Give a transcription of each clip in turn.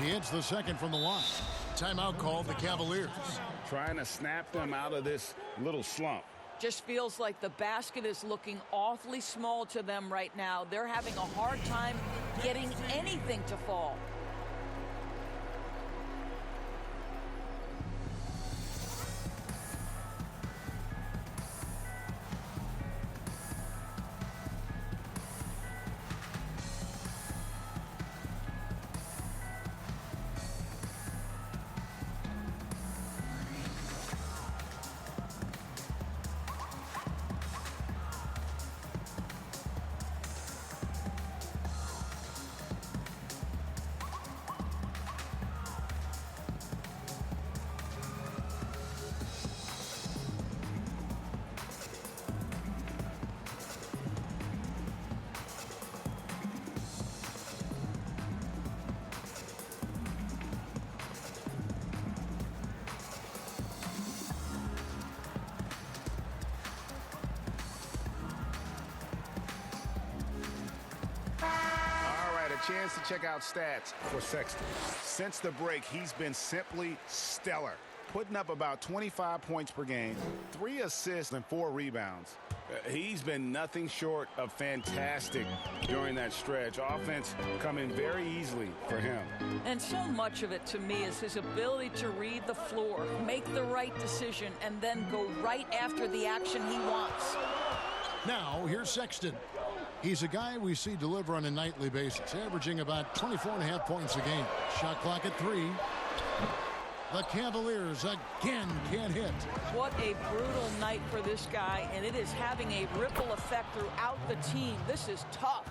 He hits the second from the line. Timeout called the Cavaliers. Trying to snap them out of this little slump. Just feels like the basket is looking awfully small to them right now. They're having a hard time getting anything to fall. Chance to check out stats for Sexton. Since the break, he's been simply stellar, putting up about 25 points per game, 3 assists and 4 rebounds. He's been nothing short of fantastic during that stretch. Offense coming very easily for him. And so much of it to me is his ability to read the floor, make the right decision, and then go right after the action he wants. Now, here's Sexton. He's a guy we see deliver on a nightly basis, averaging about 24.5 points a game. Shot clock at 3. The Cavaliers again can't hit. What a brutal night for this guy, and it is having a ripple effect throughout the team. This is tough.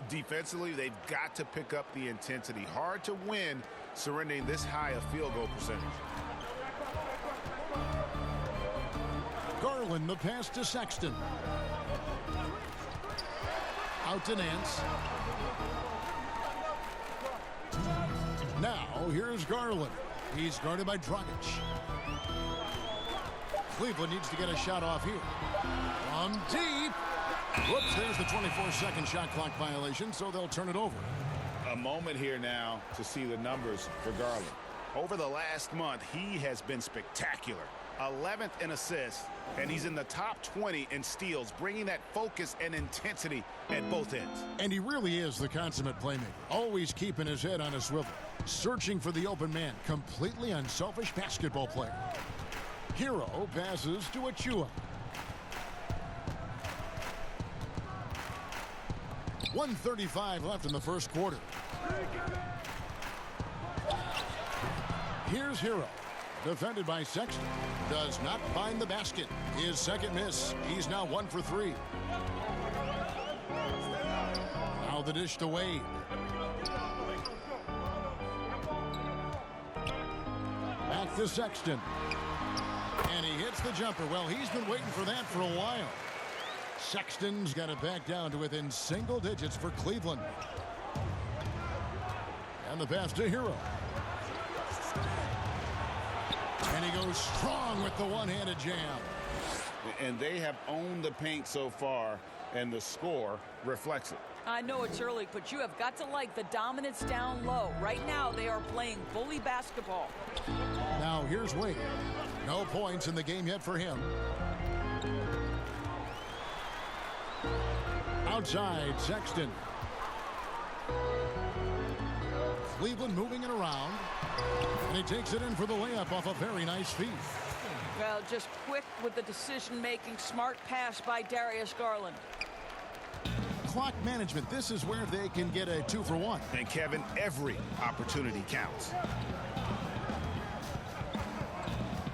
Defensively, they've got to pick up the intensity. Hard to win surrendering this high a field goal percentage. Garland, the pass to Sexton. Out to Nance. Now, here's Garland. He's guarded by Dragic. Cleveland needs to get a shot off here. From deep. Whoops, there's the 24-second shot clock violation, so they'll turn it over. A moment here now to see the numbers for Garland. Over the last month, he has been spectacular. 11th in assists, and he's in the top 20 in steals, bringing that focus and intensity at both ends. And he really is the consummate playmaker, always keeping his head on a swivel, searching for the open man, completely unselfish basketball player. Hero passes to Achua. 1:35 left in the first quarter. Here's Hero. Defended by Sexton. Does not find the basket. His second miss. He's now 1 for 3. Now the dish to Wade. Back to Sexton. And he hits the jumper. Well, he's been waiting for that for a while. Sexton's got it back down to within single digits for Cleveland. And the pass to Hero. And he goes strong with the one-handed jam. And they have owned the paint so far, and the score reflects it. I know it's early, but you have got to like the dominance down low. Right now, they are playing bully basketball. Now, here's Wade. No points in the game yet for him. Outside, Sexton. Cleveland moving it around. And he takes it in for the layup off a very nice feed. Well, just quick with the decision-making. Smart pass by Darius Garland. Clock management. This is where they can get a 2 for 1. And, Kevin, every opportunity counts.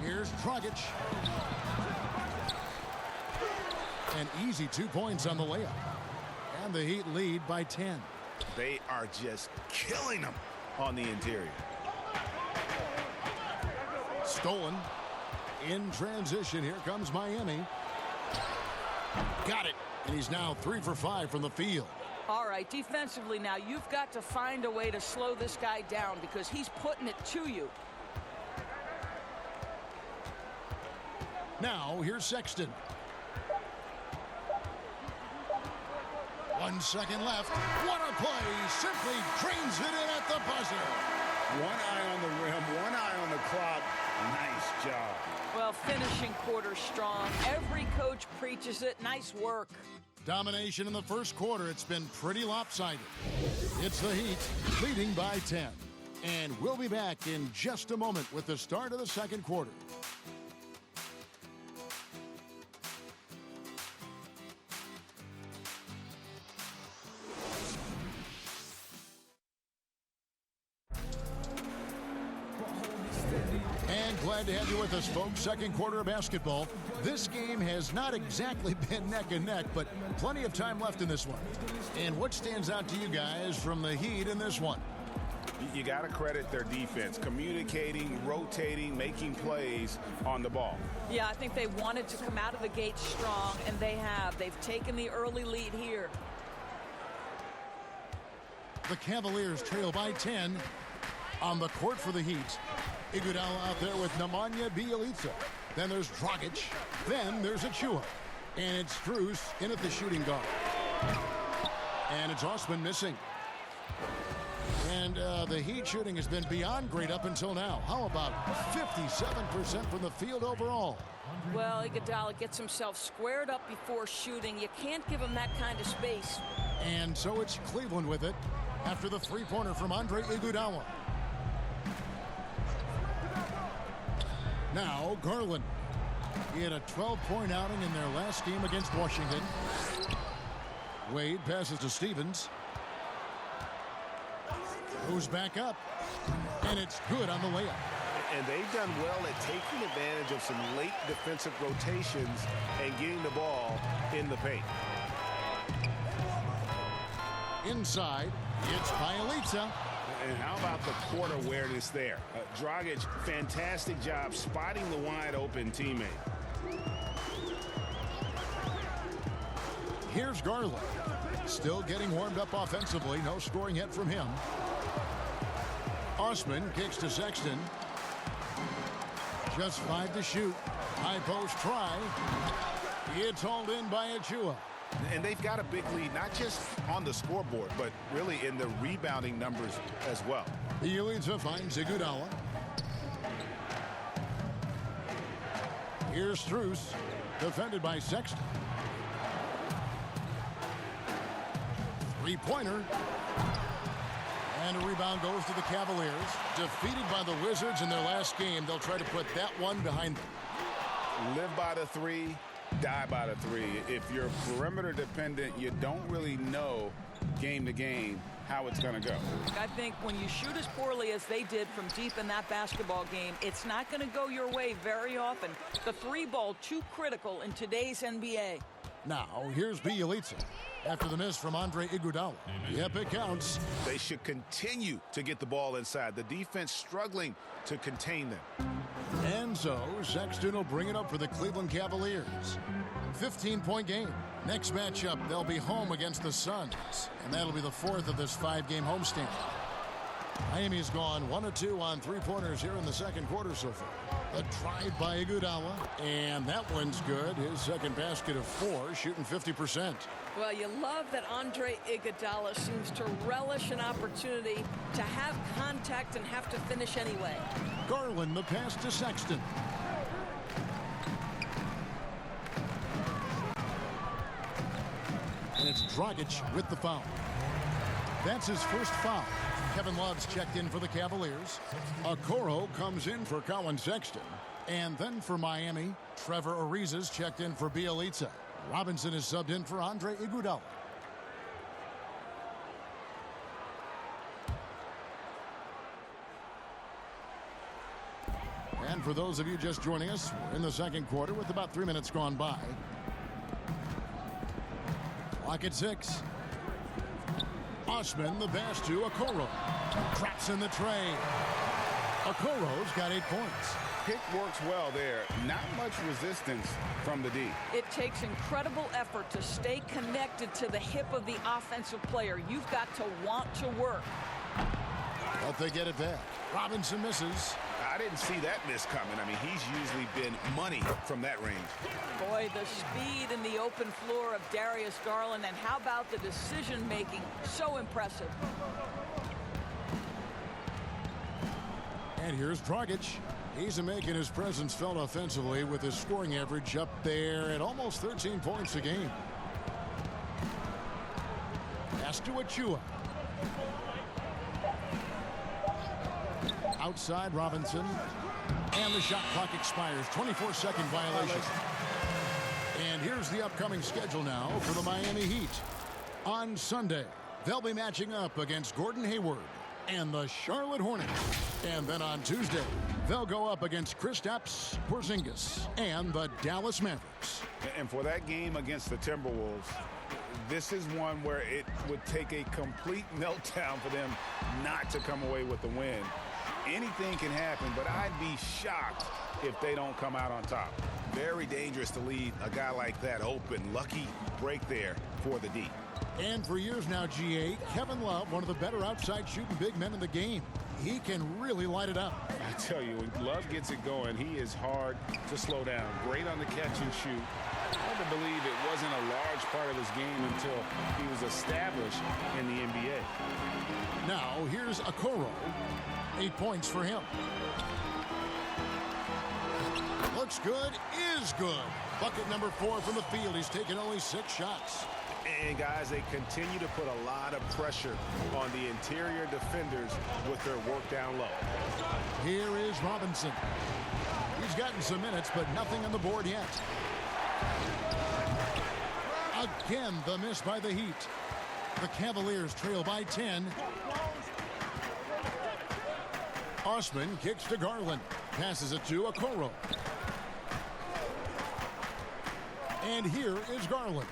Here's Dragic. An easy 2 points on the layup. And the Heat lead by 10. They are just killing them on the interior. Stolen. In transition, here comes Miami. Got it. And he's now 3 for 5 from the field. All right, defensively now, you've got to find a way to slow this guy down because he's putting it to you. Now, here's Sexton. 1 second left. What a play. Simply drains it in at the buzzer. One eye on the rim, one eye on the clock. Nice job. Well, finishing quarter strong. Every coach preaches it. Nice work. Domination in the first quarter. It's been pretty lopsided. It's the Heat leading by 10. And we'll be back in just a moment with the start of the second quarter. And glad to have you with us, folks. Second quarter of basketball. This game has not exactly been neck and neck, but plenty of time left in this one. And what stands out to you guys from the Heat in this one? You got to credit their defense, communicating, rotating, making plays on the ball. Yeah, I think they wanted to come out of the gate strong, and they have. They've taken the early lead here. The Cavaliers trail by 10 on the court for the Heat. Iguodala out there with Nemanja Bjelica. Then there's Dragic. Then there's Achua. And it's Strus in at the shooting guard. And it's Osman missing. And the Heat shooting has been beyond great up until now. How about 57% from the field overall? Well, Iguodala gets himself squared up before shooting. You can't give him that kind of space. And so it's Cleveland with it after the three-pointer from Andre Iguodala. Now Garland. He had a 12-point outing in their last game against Washington. Wade passes to Stevens. Goes back up. And it's good on the layup. And they've done well at taking advantage of some late defensive rotations and getting the ball in the paint. Inside, it's Bjelica. And how about the court awareness there? Dragic, fantastic job spotting the wide open teammate. Here's Garland. Still getting warmed up offensively. No scoring yet from him. Osman kicks to Sexton. Just 5 to shoot. High post try. It's hauled in by Achua. And they've got a big lead, not just on the scoreboard, but really in the rebounding numbers as well. Bjelica finds Iguodala. Here's Strus, defended by Sexton. Three-pointer. And a rebound goes to the Cavaliers. Defeated by the Wizards in their last game, they'll try to put that one behind them. Live by the three, die by the three. If you're perimeter dependent, you don't really know game to game how it's going to go. I think when you shoot as poorly as they did from deep in that basketball game, it's not going to go your way very often. The three ball too critical in today's NBA. Now, here's Bjelica after the miss from Andre Iguodala. Yep, it counts. They should continue to get the ball inside. The defense struggling to contain them. And so, Sexton will bring it up for the Cleveland Cavaliers. 15-point game. Next matchup, they'll be home against the Suns. And that'll be the fourth of this 5-game homestand. Miami's gone 1 of 2 on three-pointers here in the second quarter so far. A drive by Iguodala, and that one's good. His second basket of 4, shooting 50%. Well, you love that Andre Iguodala seems to relish an opportunity to have contact and have to finish anyway. Garland, the pass to Sexton. And it's Dragic with the foul. That's his first foul. Kevin Love's checked in for the Cavaliers. Okoro comes in for Colin Sexton. And then for Miami, Trevor Ariza's checked in for Bjelica. Robinson is subbed in for Andre Iguodala. And for those of you just joining us, we're in the second quarter with about 3 minutes gone by. Clock at 6. Osman, the pass to Okoro. Traps in the tray. Okoro's got 8 points. Pick works well there. Not much resistance from the D. It takes incredible effort to stay connected to the hip of the offensive player. You've got to want to work. But they get it back. Robinson misses. I didn't see that miss coming. I mean, he's usually been money from that range. Boy, the speed in the open floor of Darius Garland, and how about the decision-making? So impressive. And here's Dragic. He's making his presence felt offensively with his scoring average up there at almost 13 points a game. Pass to Achua. Outside Robinson. And the shot clock expires. 24-second violation. And here's the upcoming schedule now for the Miami Heat. On Sunday, they'll be matching up against Gordon Hayward and the Charlotte Hornets. And then on Tuesday, they'll go up against Kristaps Porzingis and the Dallas Mavericks. And for that game against the Timberwolves, this is one where it would take a complete meltdown for them not to come away with the win. Anything can happen, but I'd be shocked if they don't come out on top. Very dangerous to leave a guy like that open. Lucky break there for the D. And for years now, GA, Kevin Love, one of the better outside shooting big men in the game. He can really light it up. I tell you, when Love gets it going, he is hard to slow down. Great on the catch and shoot. Hard to believe it wasn't a large part of his game until he was established in the NBA. Now, here's Okoro. 8 points for him. Looks good, is good. Bucket number 4 from the field. He's taken only 6 shots. And guys, they continue to put a lot of pressure on the interior defenders with their work down low. Here is Robinson. He's gotten some minutes, but nothing on the board yet. Again, the miss by the Heat. The Cavaliers trail by 10. Osman kicks to Garland. Passes it to Okoro. And here is Garland.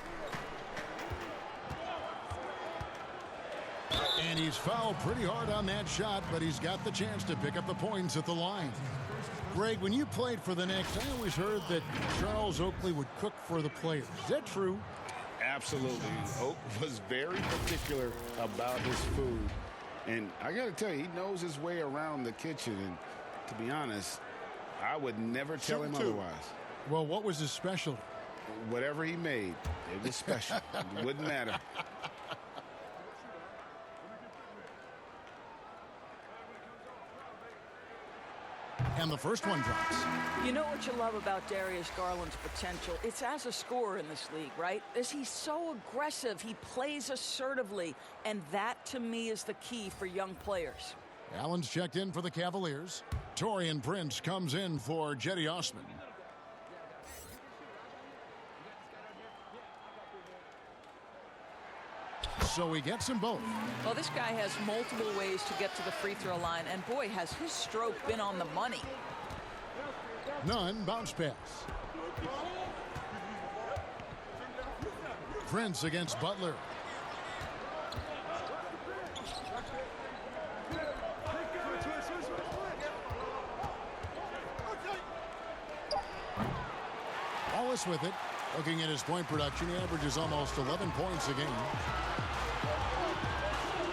And he's fouled pretty hard on that shot, but he's got the chance to pick up the points at the line. Greg, when you played for the Knicks, I always heard that Charles Oakley would cook for the players. Is that true? Absolutely. Oak was very particular about his food. And I got to tell you, he knows his way around the kitchen. And to be honest, I would never tell him otherwise. Well, what was his specialty? Whatever he made, it was special. It wouldn't matter. And the first one drops. You know what you love about Darius Garland's potential? It's as a scorer in this league, right? He's so aggressive. He plays assertively. And that, to me, is the key for young players. Allen's checked in for the Cavaliers. Taurean Prince comes in for Jetty Osman. So he gets them both. Well, this guy has multiple ways to get to the free throw line, and boy, has his stroke been on the money. None, bounce pass. Prince against Butler. Wallace with it. Looking at his point production, he averages almost 11 points a game.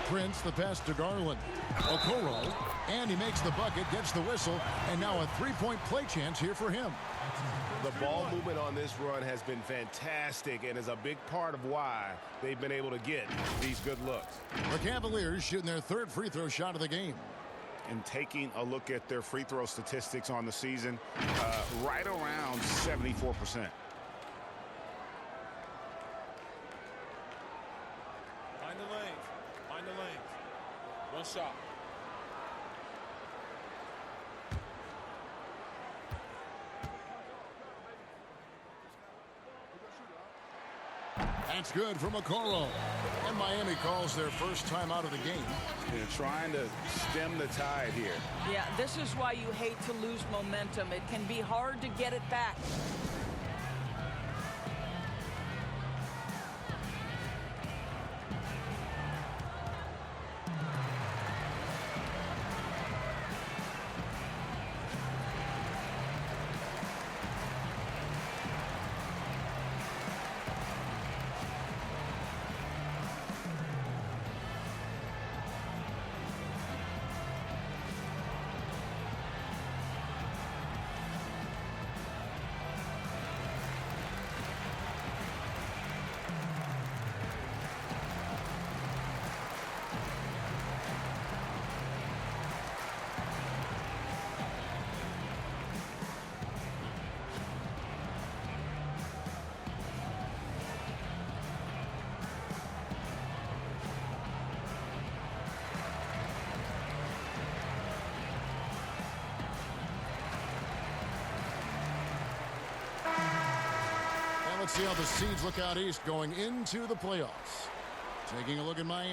Prince, the pass to Garland. Okoro, and he makes the bucket, gets the whistle, and now a three-point play chance here for him. The ball movement on this run has been fantastic and is a big part of why they've been able to get these good looks. The Cavaliers shooting their third free throw shot of the game. And taking a look at their free throw statistics on the season, right around 74%. Find the lanes. Find the lanes. One shot. That's good from Okoro. And Miami calls their first time out of the game. They're trying to stem the tide here. Yeah, this is why you hate to lose momentum. It can be hard to get it back. Let's see how the seeds look out east going into the playoffs. Taking a look at Miami.